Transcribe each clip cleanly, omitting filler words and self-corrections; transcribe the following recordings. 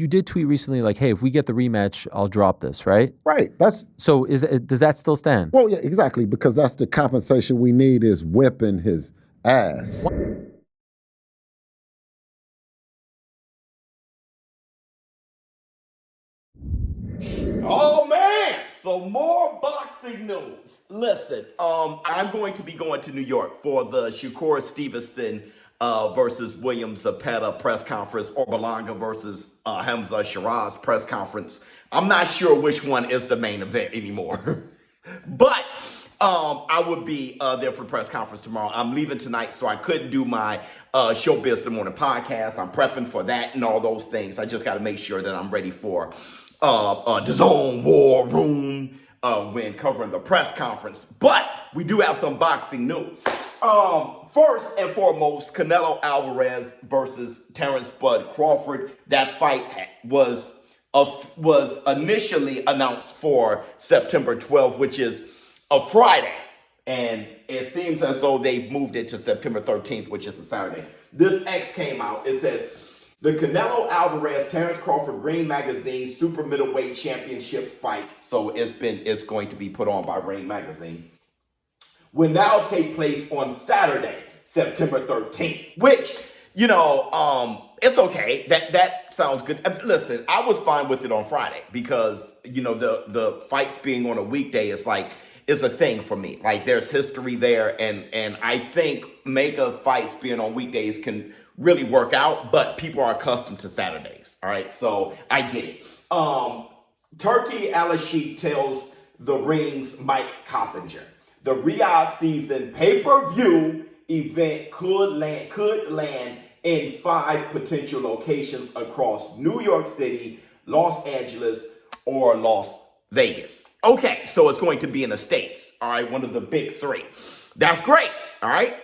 you did tweet recently like, hey, if we get the rematch, I'll drop this, right? Right. So does that still stand? Well, yeah, exactly, because that's the compensation we need is whipping his ass. Oh man, so more boxing news. Listen, I'm going to be going to New York for the Shakur Stevenson versus William Zepeda press conference, or Berlanga versus Hamza Shiraz press conference. I'm not sure which one is the main event anymore, but I would be there for the press conference tomorrow. I'm leaving tonight, so I couldn't do my ShowBizz in the Morning podcast. I'm prepping for that and all those things. I just got to make sure that I'm ready for the Zone War Room when covering the press conference. But we do have some boxing news. First and foremost, Canelo Alvarez versus Terrence Bud Crawford. That fight was initially announced for September 12th, which is a Friday. And it seems as though they've moved it to September 13th, which is a Saturday. This X came out. It says, the Canelo Alvarez Terrence Crawford Ring Magazine Super Middleweight Championship fight, so it's going to be put on by Ring Magazine, will now take place on Saturday, September 13th, which, it's okay. That sounds good. Listen, I was fine with it on Friday because, the fights being on a weekday is a thing for me. Like, there's history there, and I think mega fights being on weekdays can really work out, but people are accustomed to Saturdays. All right, so I get it. Turkey Al-Sheikh tells the Ring's Mike Coppinger, the Riyadh season pay-per-view event could land in 5 potential locations across New York City, Los Angeles, or Las Vegas. Okay, so it's going to be in the States. All right, one of the big 3. That's great. All right.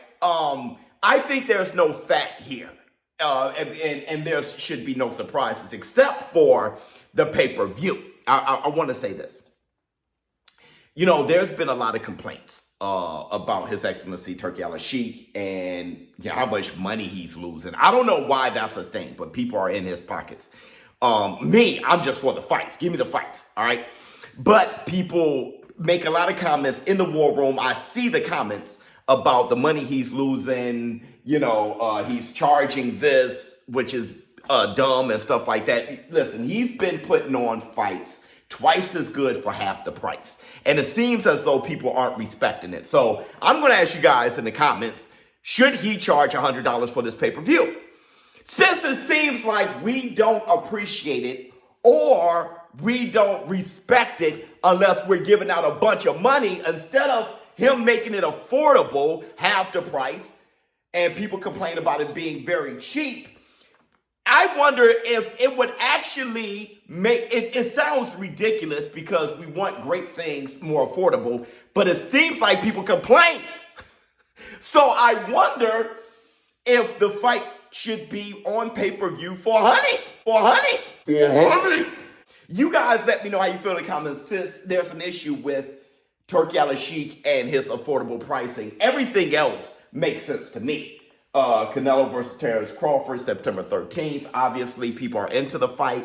I think there's no fact here, and there should be no surprises except for the pay-per-view. I want to say this. There's been a lot of complaints about His Excellency Turkey Al-Sheikh and how much money he's losing. I don't know why that's a thing, but people are in his pockets. I'm just for the fights. Give me the fights, all right? But people make a lot of comments in the war room. I see the comments about the money he's losing, he's charging this, which is dumb and stuff like that. Listen, he's been putting on fights twice as good for half the price. And it seems as though people aren't respecting it. So I'm going to ask you guys in the comments, should he charge $100 for this pay-per-view? Since it seems like we don't appreciate it or we don't respect it unless we're giving out a bunch of money, instead of him making it affordable, half the price, and people complain about it being very cheap, I wonder if it would actually make it. It sounds ridiculous because we want great things more affordable, but it seems like people complain. So I wonder if the fight should be on pay-per-view for honey. You guys let me know how you feel in the comments, since there's an issue with Turkey Al-Sheikh and his affordable pricing. Everything else makes sense to me. Canelo versus Terrence Crawford, September 13th. Obviously, people are into the fight.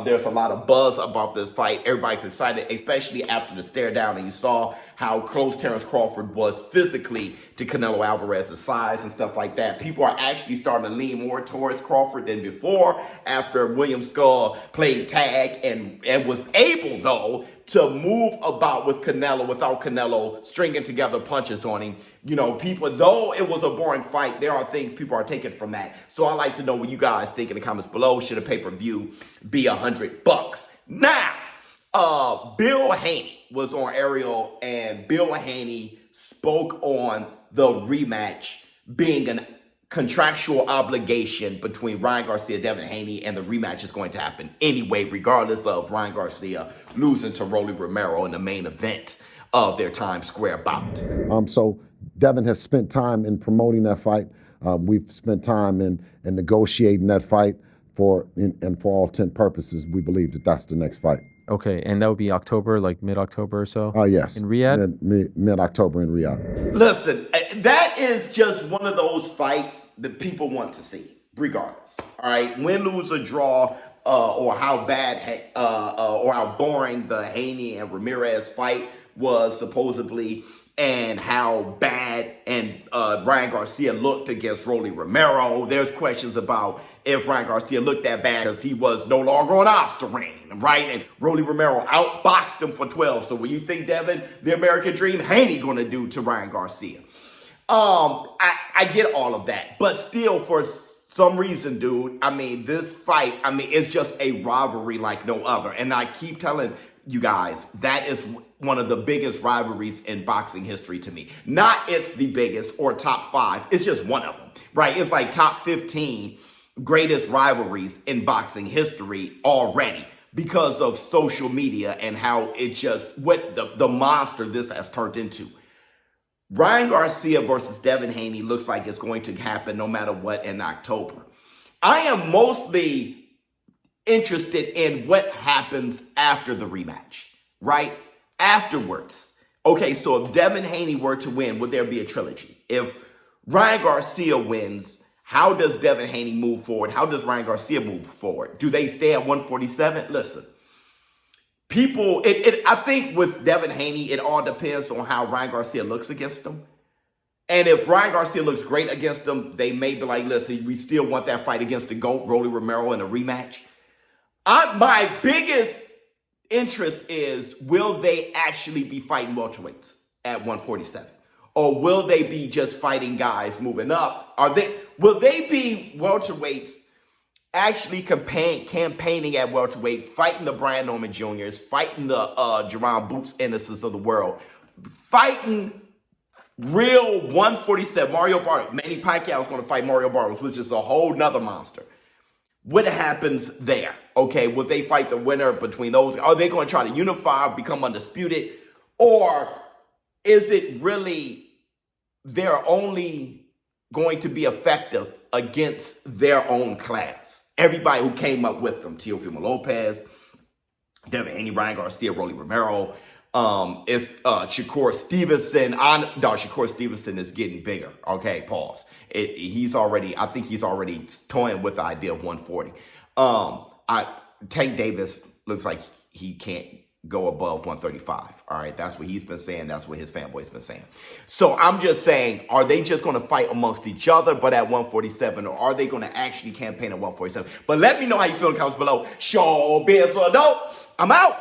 There's a lot of buzz about this fight. Everybody's excited, especially after the stare down, and you saw how close Terrence Crawford was physically to Canelo Alvarez's size and stuff like that. People are actually starting to lean more towards Crawford than before after William Skull played tag and was able, though, to move about with Canelo without Canelo stringing together punches on him. People, though it was a boring fight, there are things people are taking from that. So I'd like to know what you guys think in the comments below. Should a pay-per-view be $100? Now, Bill Haney was on Ariel, and Bill Haney spoke on the rematch being a contractual obligation between Ryan Garcia, Devin Haney, and the rematch is going to happen anyway, regardless of Ryan Garcia losing to Rolly Romero in the main event of their Times Square bout. So Devin has spent time in promoting that fight. We've spent time in negotiating that fight for all intent purposes. We believe that that's the next fight. Okay, and that would be October, like mid-October or so? Yes. In Riyadh? Mid-October in Riyadh. Listen, that is just one of those fights that people want to see, regardless. All right, win, lose, or draw, or how bad or how boring the Haney and Ramirez fight was supposedly, and how bad and Ryan Garcia looked against Rolly Romero. There's questions about if Ryan Garcia looked that bad because he was no longer on Osterine, right? And Rolly Romero outboxed him for 12. So what you think, Devin, the American Dream, Haney gonna do to Ryan Garcia? I get all of that, but still, for some reason, dude, I mean, this fight, I mean, it's just a rivalry like no other. And I keep telling you guys, that is one of the biggest rivalries in boxing history to me. Not it's the biggest or top 5, it's just one of them, right? It's like top 15 greatest rivalries in boxing history already because of social media and how it just, what the monster this has turned into. Ryan Garcia versus Devin Haney looks like it's going to happen no matter what in October. I am mostly interested in what happens after the rematch, right? Afterwards. Okay, so if Devin Haney were to win, would there be a trilogy? If Ryan Garcia wins, how does Devin Haney move forward? How does Ryan Garcia move forward? Do they stay at 147? Listen. People, I think with Devin Haney, it all depends on how Ryan Garcia looks against him. And if Ryan Garcia looks great against him, they may be like, listen, we still want that fight against the GOAT, Rolly Romero, in a rematch. My biggest interest is, will they actually be fighting welterweights at 147? Or will they be just fighting guys moving up? Will they be welterweights actually campaigning at welterweight, fighting the Brian Norman Jr.'s, fighting the Jerron Boots Ennis's of the world, fighting real 147, Mario Barrios. Manny Pacquiao is going to fight Mario Barrios, which is a whole nother monster. What happens there? Okay, will they fight the winner between those? Are they going to try to unify, become undisputed? Or is it really they're only going to be effective against their own class? Everybody who came up with them, Teofimo Lopez, Devin Haney, Ryan Garcia, Rolly Romero, it's Shakur Stevenson. Shakur Stevenson is getting bigger. Okay, pause. I think he's already toying with the idea of 140. Tank Davis looks like he can't go above 135. All right, that's what he's been saying. That's what his fanboy's been saying. So I'm just saying, are they just going to fight amongst each other, but at 147, or are they going to actually campaign at 147? But let me know how you feel in the comments below. ShowBizz for dope. I'm out.